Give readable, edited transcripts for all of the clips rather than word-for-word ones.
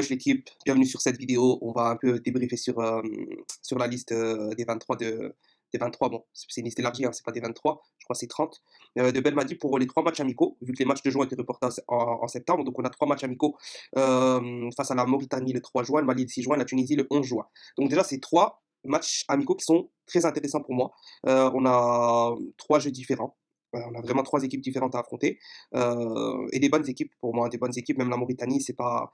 Wesh l'équipe, bienvenue sur cette vidéo. On va un peu débriefer sur la liste des 23 des 23. Bon, c'est une liste élargie, hein, c'est pas des 23, je crois que c'est 30. De Belmadi pour les trois matchs amicaux, vu que les matchs de juin étaient reportés en septembre. Donc on a trois matchs amicaux face à la Mauritanie le 3 juin, le Mali le 6 juin, la Tunisie le 11 juin. Donc déjà, c'est trois matchs amicaux qui sont très intéressants pour moi. On a trois jeux différents. On a vraiment trois équipes différentes à affronter et des bonnes équipes pour moi, des bonnes équipes. Même la Mauritanie, c'est pas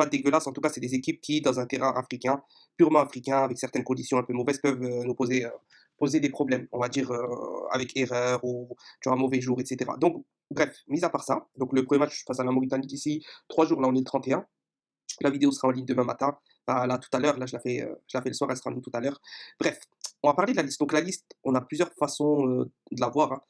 dégueulasse. En tout cas, c'est des équipes qui, dans un terrain africain, purement africain, avec certaines conditions un peu mauvaises, peuvent nous poser des problèmes. On va dire avec erreur ou tu vois, un mauvais jour, etc. Donc, bref, mis à part ça, donc le premier match face à la Mauritanie d'ici 3 jours, là on est le 31. La vidéo sera en ligne demain matin. Là, tout à l'heure, là, je la fais le soir, elle sera en ligne tout à l'heure. Bref, on va parler de la liste. Donc, la liste, on a plusieurs façons de la voir, hein.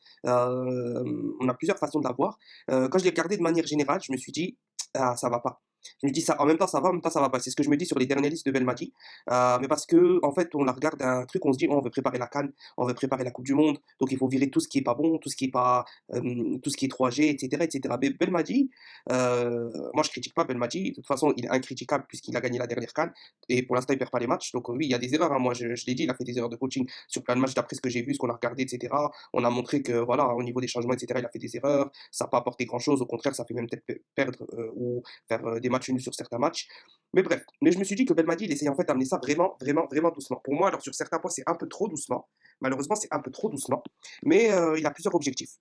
On a plusieurs façons de la voir. Quand je l'ai regardé de manière générale, je me suis dit, ah, ça va pas. Je me dis ça, en même temps ça va, en même temps ça va pas. C'est ce que je me dis sur les dernières listes de Belmadi. Mais parce que, en fait, on la regarde un truc, on se dit, oh, on veut préparer la CAN, on veut préparer la Coupe du Monde, donc il faut virer tout ce qui est pas bon, tout ce qui est pas, tout ce qui est 3G, etc., etc. Mais Belmadi, moi je critique pas Belmadi. De toute façon, il est incritiquable puisqu'il a gagné la dernière CAN et pour l'instant il perd pas les matchs. Donc oui, il y a des erreurs, hein. Moi je l'ai dit, il a fait des erreurs de coaching sur plein de matchs d'après ce que j'ai vu, ce qu'on a regardé, etc. On a montré que voilà, au niveau des changements, etc., il a fait des erreurs. Ça n'a pas apporté grand chose. Au contraire, ça fait même peut-être perdre ou faire des matchs nuls sur certains matchs. Mais bref, mais je me suis dit que Belmadi, il essaye en fait d'amener ça vraiment, vraiment, vraiment doucement. Pour moi, alors sur certains points, c'est un peu trop doucement. Malheureusement, c'est un peu trop doucement. Mais il a plusieurs objectifs.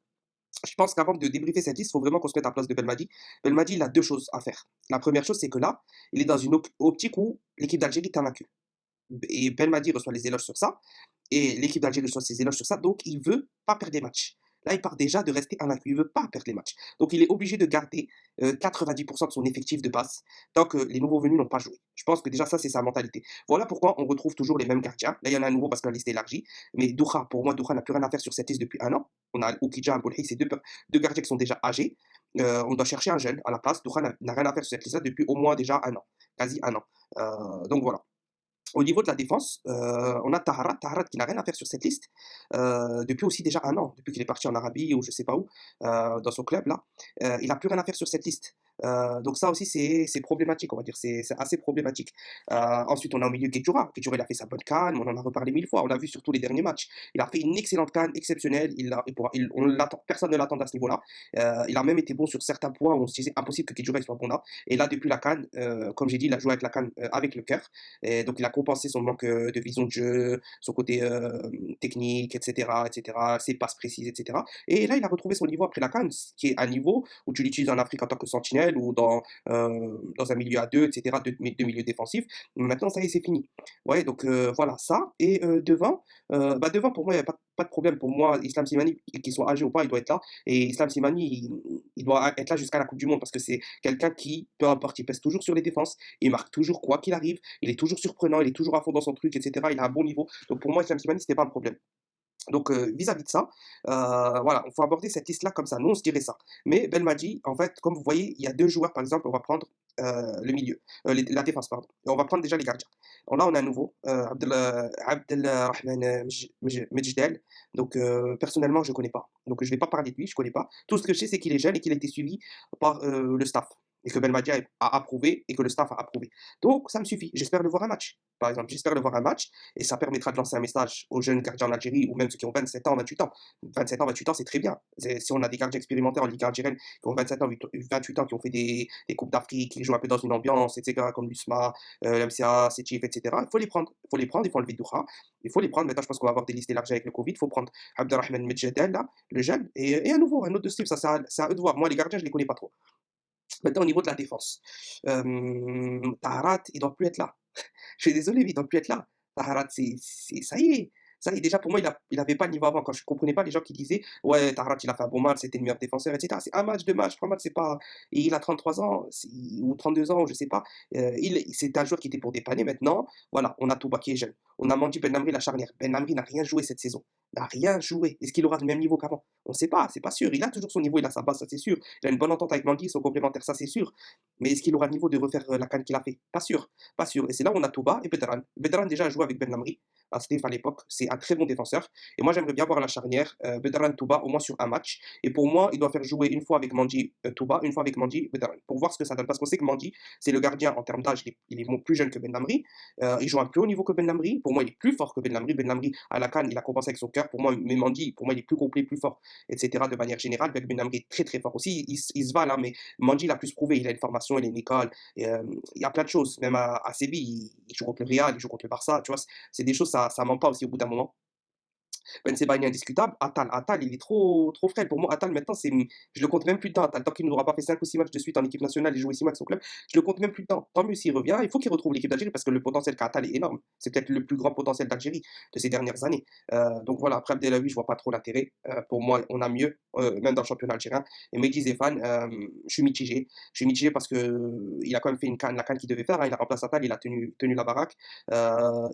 Je pense qu'avant de débriefer cette liste, il faut vraiment qu'on se mette à la place de Belmadi. Belmadi, il a deux choses à faire. La première chose, c'est que là, il est dans une optique où l'équipe d'Algérie est invaincue. Et Belmadi reçoit les éloges sur ça, et l'équipe d'Algérie reçoit ses éloges sur ça, donc il veut pas perdre des matchs. Là, il part déjà de rester invaincu, il veut pas perdre les matchs. Donc il est obligé de garder 90% de son effectif de base tant que les nouveaux venus n'ont pas joué. Je pense que déjà ça, c'est sa mentalité. Voilà pourquoi on retrouve toujours les mêmes gardiens. Là, il y en a un nouveau parce que la liste est élargie. Mais Doura, pour moi, Doura n'a plus rien à faire sur cette liste depuis un an. On a Oukidja, Boulhi, c'est deux gardiens qui sont déjà âgés. On doit chercher un jeune à la place. Doura n'a rien à faire sur cette liste-là depuis au moins déjà un an, quasi un an. Donc voilà. Au niveau de la défense, on a Taharat qui n'a rien à faire sur cette liste depuis aussi déjà un an, depuis qu'il est parti en Arabie ou je sais pas où, dans son club là. Il n'a plus rien à faire sur cette liste. Donc ça aussi c'est problématique, on va dire, c'est assez problématique. Ensuite on a au milieu Guedjoura. Guedjoura il a fait sa bonne CAN, on en a reparlé mille fois, on l'a vu sur tous les derniers matchs. Il a fait une excellente CAN, exceptionnelle, personne ne l'attend à ce niveau-là. Il a même été bon sur certains points où on se disait impossible que Guedjoura soit bon là. Et là depuis la CAN, comme j'ai dit, il a joué avec la CAN avec le cœur. Et donc il a compensé son manque de vision de jeu, son côté technique, etc., etc., ses passes précises, etc. Et là, il a retrouvé son niveau après la CAN, qui est un niveau où tu l'utilises en Afrique en tant que sentinelle ou dans un milieu à deux, etc., deux milieux défensifs. Maintenant, ça y est, c'est fini. Ouais, donc voilà, ça. Et devant, pour moi, il n'y a pas de problème. Pour moi, Islam Slimani, qu'il soit âgé ou pas, il doit être là. Et Islam Slimani, il doit être là jusqu'à la Coupe du Monde parce que c'est quelqu'un qui, peu importe, il pèse toujours sur les défenses, il marque toujours quoi qu'il arrive, il est toujours surprenant, il est toujours à fond dans son truc, etc. Il a un bon niveau. Donc pour moi, Islam Slimani, c'était pas un problème. Donc vis-à-vis de ça, voilà, il faut aborder cette liste-là comme ça. Nous, on se dirait ça. Mais Belmadi, en fait, comme vous voyez, il y a deux joueurs, par exemple, on va prendre le milieu, la défense, pardon. Et on va prendre déjà les gardiens. Là, on a un nouveau, Abdelrahman Mejdel. Donc personnellement, je ne connais pas. Donc je ne vais pas parler de lui, je ne connais pas. Tout ce que je sais, c'est qu'il est jeune et qu'il a été suivi par le staff. Et que Belmadi a approuvé et que le staff a approuvé. Donc ça me suffit. J'espère le voir un match. Par exemple, j'espère le voir un match et ça permettra de lancer un message aux jeunes gardiens en Algérie ou même ceux qui ont 27 ans, 28 ans. 27 ans, 28 ans, c'est très bien. Si on a des gardiens expérimentés en Ligue algérienne qui ont 27 ans, 28 ans, qui ont fait des Coupes d'Afrique, qui jouent un peu dans une ambiance, etc., comme l'USMA, l'MCA, Sétif, etc., il faut les prendre. Il faut les prendre, il faut enlever Doura. Il faut les prendre. Maintenant, je pense qu'on va avoir des listes élargies avec le Covid. Il faut prendre Abdelrahman Medjedel, là, le jeune, et un nouveau, un autre de style. Ça, c'est à eux de voir. Moi, les gardiens, je les connais pas trop. Maintenant, au niveau de la défense, Taharat, il doit plus être là. Je suis désolé, mais il doit plus être là. Taharat, ça y est. Ça y est, déjà pour moi, il avait pas le niveau avant. Quand je comprenais pas les gens qui disaient, ouais, Taharat, il a fait un bon match, c'était le meilleur défenseur, etc. C'est un match, deux matchs, trois matchs, c'est pas. Et il a 33 ans, ou 32 ans, je sais pas. C'est un joueur qui était pour dépanner. Maintenant, voilà, on a Touba qui est jeune. On a Mandi Ben Amri, la charnière. Ben Amri n'a rien joué cette saison. n'a rien joué. Est-ce qu'il aura le même niveau qu'avant? On ne sait pas, c'est pas sûr. Il a toujours son niveau, il a sa base, ça c'est sûr. Il a une bonne entente avec Mangui, ils sont complémentaires, ça c'est sûr. Mais est-ce qu'il aura le niveau de refaire la CAN qu'il a fait? Pas sûr, pas sûr. Et c'est là où on a Touba et Bedran. Bedran déjà a joué avec Ben Lamri à Steve à l'époque, c'est un très bon défenseur. Et moi j'aimerais bien voir la charnière Bedran Touba au moins sur un match. Et pour moi, il doit faire jouer une fois avec Mandi Touba, une fois avec Mandi Bedran, pour voir ce que ça donne. Parce qu'on sait que Mandi, c'est le gardien en termes d'âge, il est plus jeune que Ben Lamri. Il joue un plus haut niveau que Ben Lamri. Pour moi, il est plus fort que Ben Lamri. Ben Lamri, à la CAN, il a compensé avec son cœur. Pour moi, mais Mandi, pour moi, il est plus complet, plus fort, etc. De manière générale. Ben Lamri est très très fort aussi. Il se va là, mais Mandi l'a plus prouvé. Il a une formation, il est une école. Et, il y a plein de choses. Même à Séville, il joue contre le Real, il joue contre le Barça. Tu vois, c'est des choses, ça ment pas aussi au bout d'un moment. Ben Sebaini indiscutable. Attal, il est trop frêle. Pour moi, Attal, maintenant, je le compte même plus dedans. Attal, tant qu'il n'aura pas fait 5 ou 6 matchs de suite en équipe nationale et joué 6 matchs au club, je le compte même plus dedans. Tant mieux s'il revient. Il faut qu'il retrouve l'équipe d'Algérie parce que le potentiel qu'Attal est énorme. C'est peut-être le plus grand potentiel d'Algérie de ces dernières années. Donc voilà, après Abdelawi, je vois pas trop l'intérêt. Pour moi, on a mieux, même dans le championnat algérien. Et Mehdi Zefan, je suis mitigé. Je suis mitigé parce que il a quand même fait la CAN qu'il devait faire, hein. Il a remplacé Attal, il a tenu la baraque.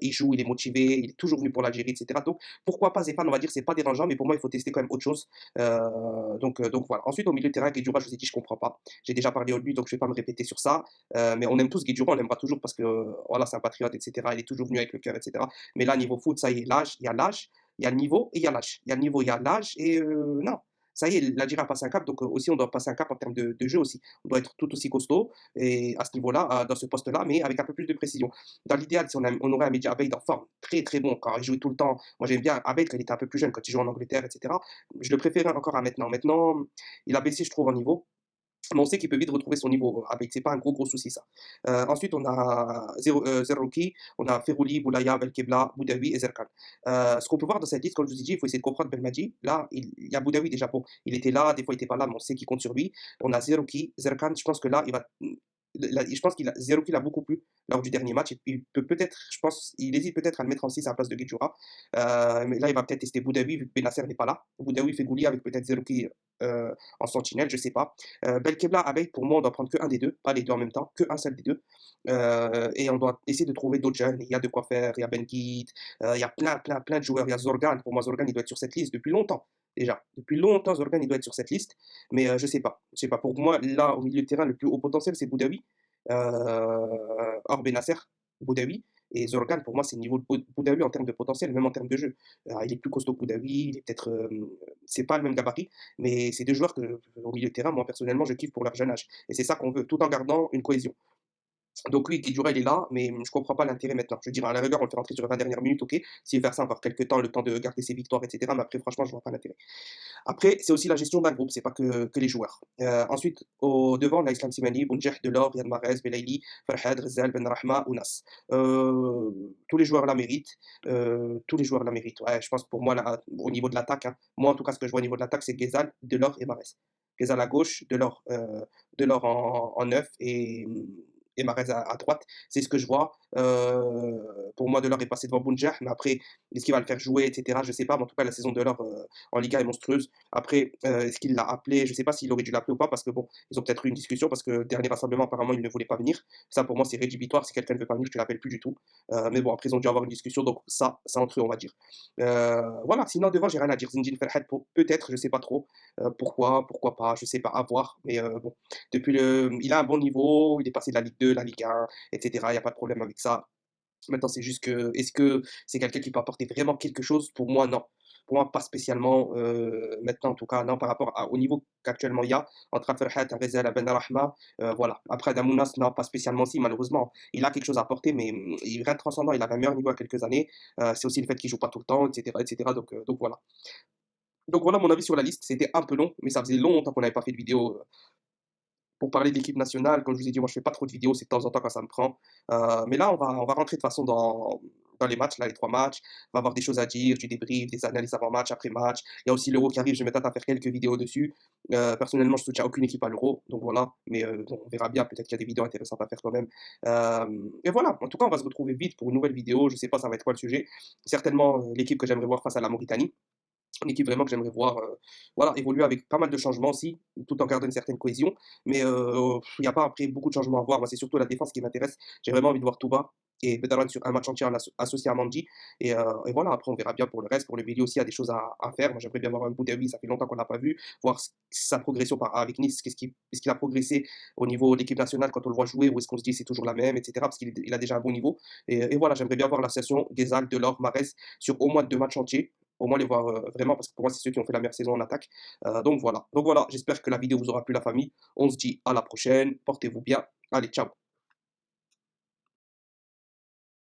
Il joue, il est motivé, il est toujours venu pour l'Algérie, etc. Donc pourquoi pas Zéphane, on va dire, c'est pas dérangeant, mais pour moi, il faut tester quand même autre chose. Donc voilà. Ensuite, au milieu de terrain, Guedjura, je vous ai dit, je comprends pas. J'ai déjà parlé au but, donc je vais pas me répéter sur ça. Mais on aime tous Guedjura, on l'aimera toujours parce que voilà, c'est un patriote, etc. Il est toujours venu avec le cœur, etc. Mais là, niveau foot, ça y est, l'âge, il y a l'âge, il y a le niveau et il y a l'âge. Il y a le niveau, il y a l'âge et non. Ça y est, l'Algérie a passé un cap, donc aussi on doit passer un cap en termes de jeu aussi. On doit être tout aussi costaud et à ce niveau-là, dans ce poste-là, mais avec un peu plus de précision. Dans l'idéal, si on aurait un Mehdi Abeid en forme, très très bon, quand il jouait tout le temps. Moi j'aime bien Abeid quand il était un peu plus jeune, quand il jouait en Angleterre, etc. Je le préférais encore à maintenant. Maintenant, il a baissé, je trouve, en niveau. Mais on sait qu'il peut vite retrouver son niveau avec, c'est pas un gros souci ça. Ensuite, on a Zerouki, on a Ferouli, Boulaya, Belkebla, Boudaoui et Zerkan. Ce qu'on peut voir dans cette liste, comme je vous ai dit, il faut essayer de comprendre Belmadi. Là, il y a Boudaoui déjà, bon, il était là, des fois il était pas là, mais on sait qu'il compte sur lui. On a Zerouki, Zerkan, je pense que là, je pense qu'il a Zerouki l'a beaucoup plu lors du dernier match. Il peut peut-être, je pense, il hésite peut-être à le mettre en 6 à la place de Guedjura. Mais là, il va peut-être tester Boudaoui vu que Benasser n'est pas là. Boudaoui fait Gouli avec peut-être Zerouki en sentinelle, je sais pas. Belkebla, Abeid, pour moi, on doit prendre qu'un des deux, pas les deux en même temps, qu'un seul des deux. Et on doit essayer de trouver d'autres jeunes. Il y a de quoi faire, il y a Ben Guit, il y a plein de joueurs. Il y a Zorgan, pour moi, Zorgan, il doit être sur cette liste depuis longtemps. Déjà, depuis longtemps, Zorgan, il doit être sur cette liste. Mais je sais pas. Je sais pas. Pour moi, là, au milieu de terrain, le plus haut potentiel, c'est Boudaoui. Hors Benasser, Boudaoui. Et Zorgan, pour moi, c'est le niveau de Boudaoui en termes de potentiel, même en termes de jeu. Il est plus costaud que Boudaoui, il est peut-être. C'est pas le même gabarit, mais c'est deux joueurs que, au milieu de terrain, moi personnellement, je kiffe pour leur jeune âge. Et c'est ça qu'on veut, tout en gardant une cohésion. Donc oui, Guedjura, il est là, mais je comprends pas l'intérêt maintenant. Je veux dire, à la rigueur, on le fait rentrer sur les 20 dernières minutes, ok. S'il fait ça encore quelques temps, le temps de garder ses victoires, etc. Mais après, franchement, je vois pas l'intérêt. Après, c'est aussi la gestion d'un groupe, c'est pas que les joueurs. Ensuite, au devant, on a Islam Simani, Bounjeh, Delors, Riyad Mahrez, Belaïli, Farhad, Rizal, Benrahma, Ounas. Tous les joueurs la méritent. Tous les joueurs la méritent. Ouais, je pense que pour moi, là, au niveau de l'attaque, hein, moi en tout cas, ce que je vois au niveau de l'attaque, c'est Ghezal, Delors et Mahrez. Ghezal à gauche, Delors en neuf et Mahrez à droite. C'est ce que je vois. Pour moi, Delors est passé devant Bounjah, mais après, est-ce qu'il va le faire jouer, etc. Je sais pas, mais en tout cas, la saison de Delors en Liga est monstrueuse. Après, est-ce qu'il l'a appelé? Je sais pas s'il aurait dû l'appeler ou pas, parce que bon, ils ont peut-être eu une discussion, parce que dernier rassemblement, apparemment, il ne voulait pas venir. Ça, pour moi, c'est rédhibitoire. Si quelqu'un ne veut pas venir, je ne l'appelle plus du tout. Mais bon, après, ils ont dû avoir une discussion, donc ça, c'est entre eux, on va dire. Voilà, sinon, devant, j'ai rien à dire. Zinedine Ferhat, peut-être, je sais pas trop. Pourquoi pas, je sais pas, à voir. Mais bon, il a un bon niveau, il est passé de la Ligue 2, la Ligue 1, etc. Il n'y a pas de problème avec ça. Maintenant, c'est juste que, est-ce que c'est quelqu'un qui peut apporter vraiment quelque chose? Pour moi, non. Pour moi, pas spécialement. Maintenant, en tout cas, non, par rapport au niveau qu'actuellement il y a, entre Ferhat, Rezel et Ben Rahma, voilà. Après, Damounas, non, pas spécialement aussi, malheureusement. Il a quelque chose à apporter, mais il rien de transcendant. Il avait un meilleur niveau il y a quelques années. C'est aussi le fait qu'il joue pas tout le temps, etc. etc. Donc voilà. Donc voilà mon avis sur la liste. C'était un peu long, mais ça faisait longtemps qu'on n'avait pas fait de vidéo pour parler de l'équipe nationale. Comme je vous ai dit, moi je fais pas trop de vidéos, c'est de temps en temps quand ça me prend. Mais là, on va rentrer de toute façon dans les matchs, là, les 3 matchs. On va avoir des choses à dire, du débrief, des analyses avant-match, après-match. Il y a aussi l'Euro qui arrive, je vais m'attendre à faire quelques vidéos dessus. Personnellement, je soutiens aucune équipe à l'Euro, donc voilà. Mais bon, on verra bien, peut-être qu'il y a des vidéos intéressantes à faire quand même. Et voilà, en tout cas, on va se retrouver vite pour une nouvelle vidéo. Je sais pas, ça va être quoi le sujet. Certainement l'équipe que j'aimerais voir face à la Mauritanie. une équipe vraiment que j'aimerais voir voilà, évoluer avec pas mal de changements aussi, tout en gardant une certaine cohésion. Mais il n'y a pas après beaucoup de changements à voir. Moi, c'est surtout la défense qui m'intéresse. J'ai vraiment envie de voir Touba et Bedaran sur un match entier associé à Mandy. Et voilà, après, on verra bien pour le reste. Pour le milieu aussi, il y a des choses à faire. Moi, j'aimerais bien voir un Boudaoui, ça fait longtemps qu'on ne l'a pas vu, voir sa progression avec Nice. Est-ce qu'il a progressé au niveau de l'équipe nationale quand on le voit jouer, ou est-ce qu'on se dit c'est toujours la même, etc. Parce qu'il a déjà un bon niveau. Et voilà, j'aimerais bien voir l'association Ghezal, Delors, Marès sur au moins 2 matchs entiers, au moins les voir vraiment, parce que pour moi, c'est ceux qui ont fait la meilleure saison en attaque. Donc voilà, j'espère que la vidéo vous aura plu, la famille. On se dit à la prochaine, portez-vous bien. Allez, ciao.